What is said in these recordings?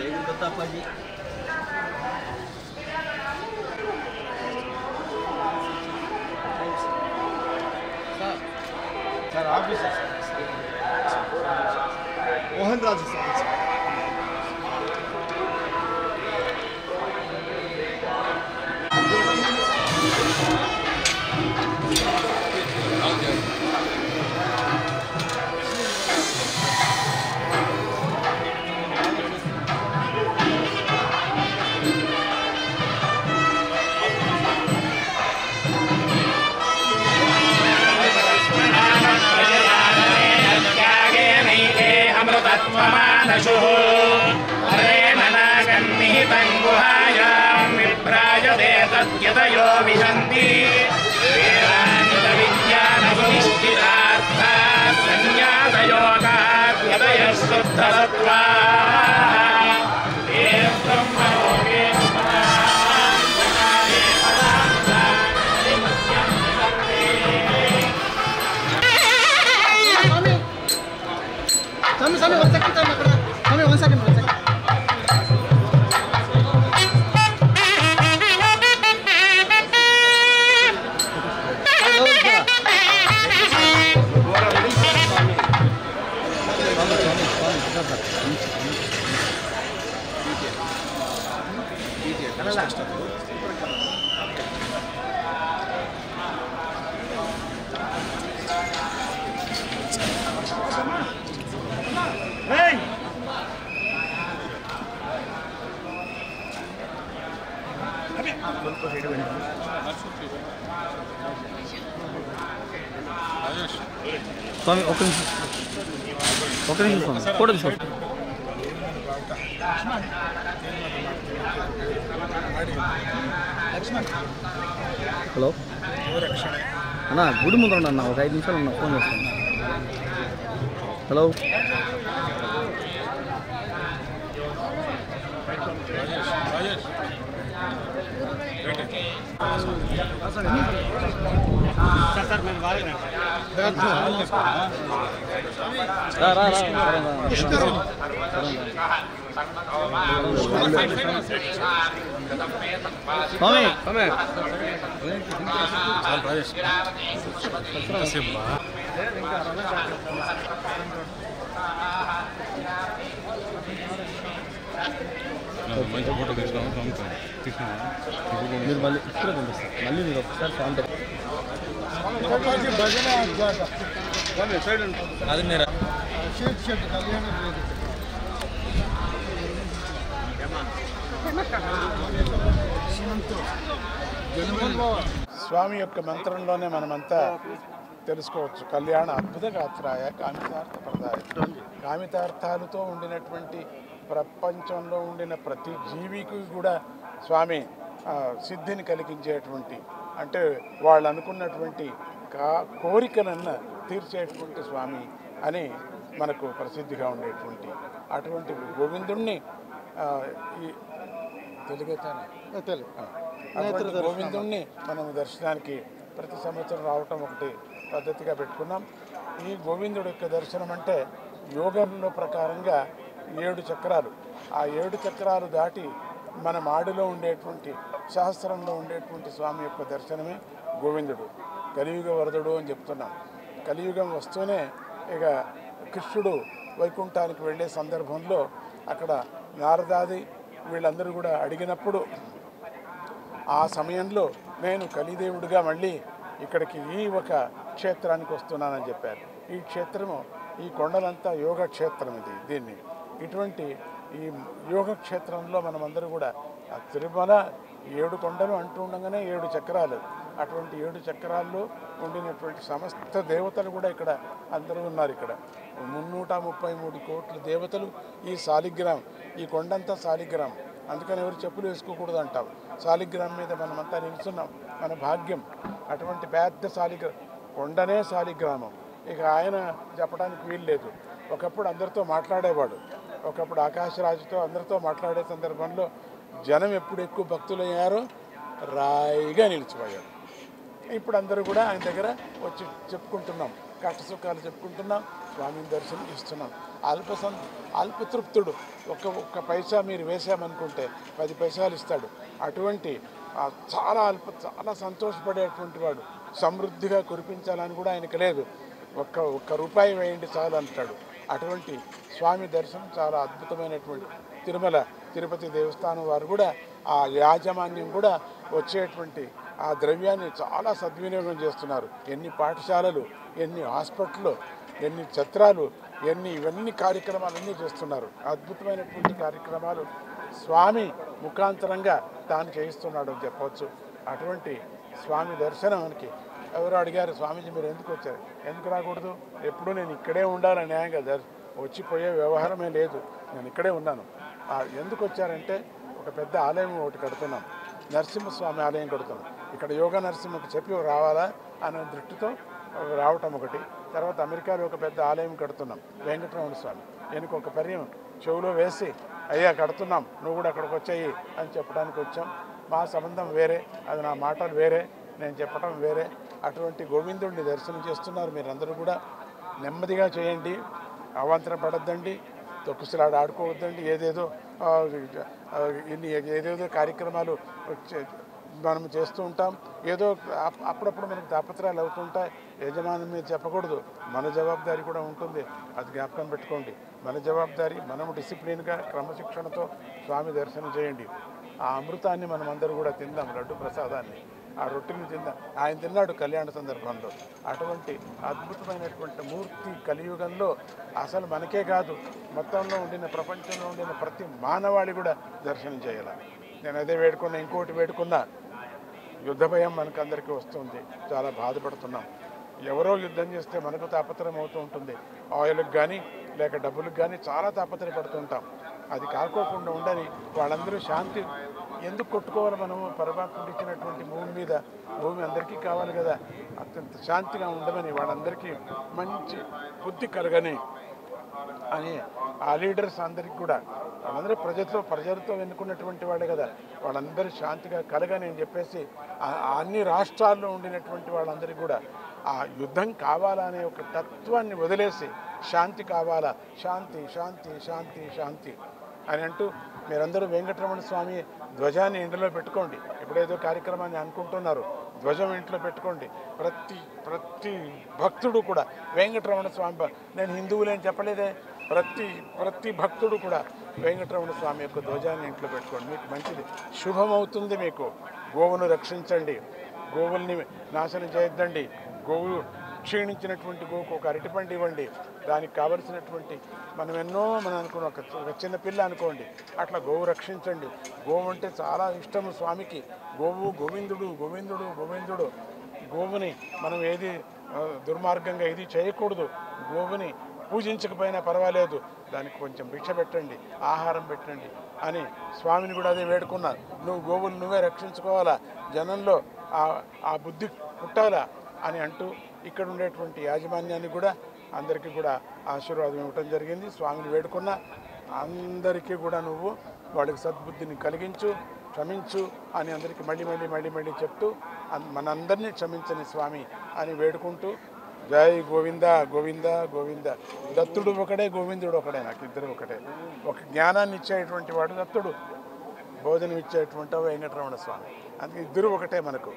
गुरुदत्ताप्पाजी sir officer Mohan राज sir यतयो विशन्ति वेदान्तविज्ञानसुनिश्चितार्था संज्ञातयोगात् यतयः शुद्धसत्त्वाः ते ब्रह्मलोके स्वामी okay स्वामी photo తీసుకో హలో అన్న గుడి ముందు ఉన్నా ఒక 5 నిమిషాలు ఉన్నా ఫోన్ చేస్తాను హలో सर मैं बाहर మంచి ఫోటో తీసుకోవాలి మీరు మళ్ళీ ఇక్కడ పంపిస్తారు మళ్ళీ మీరు ఒకసారి ఫామ్ అది మీరు స్వామి యొక్క మంత్రంలోనే మనమంతా తెలుసుకోవచ్చు. కళ్యాణ అద్భుత గాత్రాయ కామితార్థ ప్రదాయ. కామితార్థాలతో ఉండినటువంటి ప్రపంచంలో ఉండిన ప్రతి జీవికి కూడా స్వామి సిద్ధిని కలిగించేటువంటి, అంటే వాళ్ళు అనుకున్నటువంటి కోరికలన్న తీర్చేటువంటి స్వామి అని మనకు ప్రసిద్ధిగా ఉండేటువంటి అటువంటి గోవిందుణ్ణి ఈ అటువంటి గోవిందుణ్ణి మనం దర్శనానికి ప్రతి సంవత్సరం రావటం ఒకటి పద్ధతిగా పెట్టుకున్నాం. ఈ గోవిందుడి యొక్క దర్శనం అంటే యోగంలో ప్రకారంగా 7 చక్రాలు, ఆ 7 చక్రాలు దాటి మన మాడిలో ఉండేటువంటి శాస్త్రంలో ఉండేటువంటి స్వామి యొక్క దర్శనమే గోవిందుడు. కలియుగ వరదుడు అని చెప్తున్నాం. కలియుగం వస్తూనే ఇక కృష్ణుడు వైకుంఠానికి వెళ్ళే సందర్భంలో అక్కడ నారదాది వీళ్ళందరూ కూడా అడిగినప్పుడు ఆ సమయంలో నేను కలిదేవుడిగా మళ్ళీ ఇక్కడికి ఈ ఒక క్షేత్రానికి వస్తున్నానని చెప్పారు. ఈ క్షేత్రము, ఈ కొండలంతా యోగ క్షేత్రం దీన్ని. ఇటువంటి ఈ యోగ క్షేత్రంలో మనమందరూ కూడా తిరుమల 7 కొండలు అంటూ ఉండగానే 7 చక్రాలు, అటువంటి 7 చక్రాల్లో ఉండినటువంటి సమస్త దేవతలు కూడా ఇక్కడ అందరూ ఉన్నారు. ఇక్కడ 333 కోట్ల దేవతలు ఈ శాలిగ్రామ్, ఈ కొండంతా శాలిగ్రామ్. అందుకని ఎవరు చెప్పులు వేసుకోకూడదు అంటాం. శాలిగ్రామ్ మీద మనమంతా నిలుస్తున్నాం, మన భాగ్యం. అటువంటి పెద్ద కొండనే శాలిగ్రామం. ఇక ఆయన చెప్పడానికి వీలు లేదు. ఒకప్పుడు అందరితో మాట్లాడేవాడు. ఒకప్పుడు ఆకాశరాజుతో అందరితో మాట్లాడే సందర్భంలో జనం ఎప్పుడు ఎక్కువ భక్తులయ్యారో రాయిగా నిలిచిపోయాడు. ఇప్పుడు అందరూ కూడా ఆయన దగ్గర వచ్చి చెప్పుకుంటున్నాం, కష్ట సుఖాలు చెప్పుకుంటున్నాం, స్వామిని దర్శనం ఇస్తున్నాం. అల్పతృప్తుడు. ఒక్క పైసా మీరు వేసామనుకుంటే 10 పైసలు ఇస్తాడు. అటువంటి చాలా సంతోషపడేటువంటి వాడు. సమృద్ధిగా కురిపించాలని కూడా ఆయనకు లేదు. ఒక్క రూపాయి వేయండి చాలు అంటాడు. అటువంటి స్వామి దర్శనం చాలా అద్భుతమైనటువంటి. తిరుపతి దేవస్థానం వారు కూడా ఆ యాజమాన్యం కూడా వచ్చేటువంటి ఆ ద్రవ్యాన్ని చాలా సద్వినియోగం చేస్తున్నారు. ఎన్ని పాఠశాలలు, ఎన్ని హాస్పిటళ్ళు, ఎన్ని ఛత్రాలు, ఇవన్నీ కార్యక్రమాలన్నీ చేస్తున్నారు. అద్భుతమైనటువంటి కార్యక్రమాలు స్వామి ముఖాంతరంగా తాను చేయిస్తున్నాడు అని చెప్పవచ్చు. అటువంటి స్వామి దర్శనానికి ఎవరు అడిగారు, స్వామీజీ మీరు ఎందుకు వచ్చారు? ఎందుకు రాకూడదు? ఎప్పుడూ నేను ఇక్కడే ఉండాలని న్యాయంగా వచ్చిపోయే వ్యవహారమే లేదు, నేను ఇక్కడే ఉన్నాను. ఎందుకు వచ్చారంటే ఒక పెద్ద ఆలయం ఒకటి కడుతున్నాం, నరసింహస్వామి ఆలయం కడుతున్నాం. ఇక్కడ యోగా నరసింహకు చెప్పి రావాలా అనే దృష్టితో రావటం ఒకటి. తర్వాత అమెరికాలో ఒక పెద్ద ఆలయం కడుతున్నాం, వెంకటరమణ స్వామి. నేను ఒక పర్యం చెవులో వేసి అయ్యా కడుతున్నాం, నువ్వు కూడా అక్కడికి వచ్చాయి అని చెప్పడానికి వచ్చాం. మా సంబంధం వేరే, అది నా మాటలు వేరే, నేను చెప్పడం వేరే. అటువంటి గోవిందుడిని దర్శనం చేస్తున్నారు. మీరందరూ కూడా నెమ్మదిగా చేయండి, అవాంతరం పడద్దండి, తొక్కుసలాడ ఆడుకోవద్దండి. ఏదేదో కార్యక్రమాలు మనం చేస్తూ ఉంటాం. ఏదో అప్పుడప్పుడు మనకు తాపత్రయాలు అవుతుంటాయి. యజమాని మీద చెప్పకూడదు, మన జవాబుదారీ కూడా ఉంటుంది, అది జ్ఞాపకం పెట్టుకోండి. మన జవాబుదారీ, మనము డిసిప్లిన్గా క్రమశిక్షణతో స్వామి దర్శనం చేయండి. ఆ అమృతాన్ని మనం అందరూ కూడా తిందాం, లడ్డు ప్రసాదాన్ని, ఆ రొట్టెని తిందాం. ఆయన తిన్నాడు కళ్యాణ సందర్భంలో. అటువంటి అద్భుతమైనటువంటి మూర్తి కలియుగంలో అసలు మనకే కాదు, మొత్తంలో ఉండిన ప్రపంచంలో ఉండిన ప్రతి మానవాళి కూడా దర్శనం చేయాలి. నేను అదే వేడుకున్నా, ఇంకోటి వేడుకున్నా. యుద్ధ భయం మనకందరికీ వస్తుంది, చాలా బాధపడుతున్నాం. ఎవరో యుద్ధం చేస్తే మనకు తాపత్రయం అవుతూ ఉంటుంది. ఆయిల్కి కానీ లేక డబ్బులకు కానీ చాలా తాపత్రయపడుతుంటాం. అది కాకోకుండా ఉండని వాళ్ళందరూ శాంతి ఎందుకు కొట్టుకోవాలి? మనము పరమాత్ముడు ఇచ్చినటువంటి భూమి అందరికీ కావాలి కదా. అత్యంత శాంతిగా ఉండమని, వాళ్ళందరికీ మంచి బుద్ధి కలగని అని ఆ లీడర్స్ అందరికీ కూడా, వాళ్ళందరూ ప్రజలతో ఎన్నుకున్నటువంటి వాళ్ళే కదా, వాళ్ళందరూ శాంతిగా కలగని అని చెప్పేసి అన్ని రాష్ట్రాల్లో ఉండినటువంటి వాళ్ళందరికీ కూడా ఆ యుద్ధం కావాలనే ఒక తత్వాన్ని వదిలేసి శాంతి కావాలా, శాంతి శాంతి శాంతి శాంతి అని అంటూ మీరందరూ వెంకటరమణ స్వామి ధ్వజాన్ని ఇంట్లో పెట్టుకోండి. ఎప్పుడేదో కార్యక్రమాన్ని అనుకుంటున్నారు, ధ్వజం ఇంట్లో పెట్టుకోండి. ప్రతి భక్తుడు కూడా వెంకటరమణ స్వామి, నేను హిందువులేని చెప్పలేదే, ప్రతి భక్తుడు కూడా వెంకటరమణ స్వామి యొక్క ధ్వజాన్ని ఇంట్లో పెట్టుకోండి. మీకు మంచిది, శుభమవుతుంది. మీకు గోవును రక్షించండి, గోవుల్ని నాశనం చేయొద్దండి. గోవు క్షీణించినటువంటి గోవుకు ఒక అరటిపండు ఇవ్వండి. దానికి కావలసినటువంటి మనం అనుకున్న ఒక చిన్న పిల్ల అనుకోండి, అట్లా గోవు రక్షించండి. గోవు అంటే చాలా ఇష్టము స్వామికి. గోవు గోవిందుడు గోవిందుడు గోవిందుడు. గోవుని మనం ఏది దుర్మార్గంగా ఏది చేయకూడదు. గోవుని పూజించకపోయినా పర్వాలేదు, దానికి కొంచెం భిక్ష పెట్టండి, ఆహారం పెట్టండి అని స్వామిని కూడా అదే వేడుకున్నారు. నువ్వు గోవులు నువ్వే రక్షించుకోవాలా, జనంలో ఆ బుద్ధి పుట్టాలా అని అంటూ ఇక్కడ ఉండేటువంటి యాజమాన్యాన్ని కూడా అందరికీ కూడా ఆశీర్వాదం ఇవ్వటం జరిగింది. స్వామిని వేడుకున్న అందరికీ కూడా నువ్వు వాళ్ళకి సద్బుద్ధిని కలిగించు, క్షమించు అని అందరికీ మళ్ళీ చెప్తూ మనందరినీ క్షమించని స్వామి అని వేడుకుంటూ, జై గోవింద గోవింద గోవింద. దత్తుడు ఒకడే, గోవిందుడు ఒకడే, నాకు ఇద్దరు ఒకటే. ఒక జ్ఞానాన్ని ఇచ్చేటువంటి వాడు దత్తుడు, భోజనం ఇచ్చేటువంటి వెంకటరమణ స్వామి. అందుకే ఇద్దరు ఒకటే. మనకు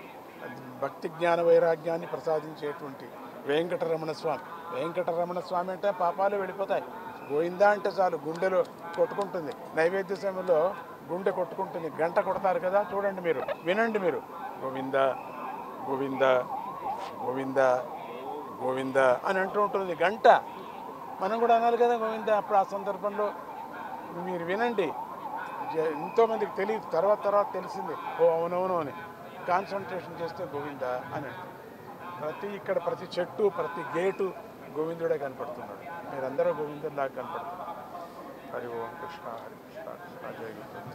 భక్తి జ్ఞాన వైరాగ్యాన్ని ప్రసాదించేటువంటి వెంకటరమణ స్వామి. వెంకటరమణ స్వామి అంటే పాపాలు వెళ్ళిపోతాయి. గోవిందా అంటే చాలు గుండెలో కొట్టుకుంటుంది. నైవేద్య సమయంలో గుండె కొట్టుకుంటుంది, గంట కొడతారు కదా, చూడండి మీరు, వినండి మీరు, గోవింద గోవింద గోవింద గోవింద అని అంటూ ఉంటుంది గంట. మనం కూడా అనాలి కదా గోవింద. అప్పుడు ఆ సందర్భంలో మీరు వినండి. ఎంతోమందికి తెలియదు, తర్వాత తెలిసింది, ఓ అవునవును అని. కాన్సన్ట్రేషన్ చేస్తే గోవింద అని ఇక్కడ ప్రతి చెట్టు, ప్రతి గేటు గోవిందుడే కనపడుతున్నాడు. మీరందరూ గోవిందుడిలాగా కనపడుతున్నారు. హరి ఓం కృష్ణ హరి కృష్ణ కృష్ణ జయ గోవింద.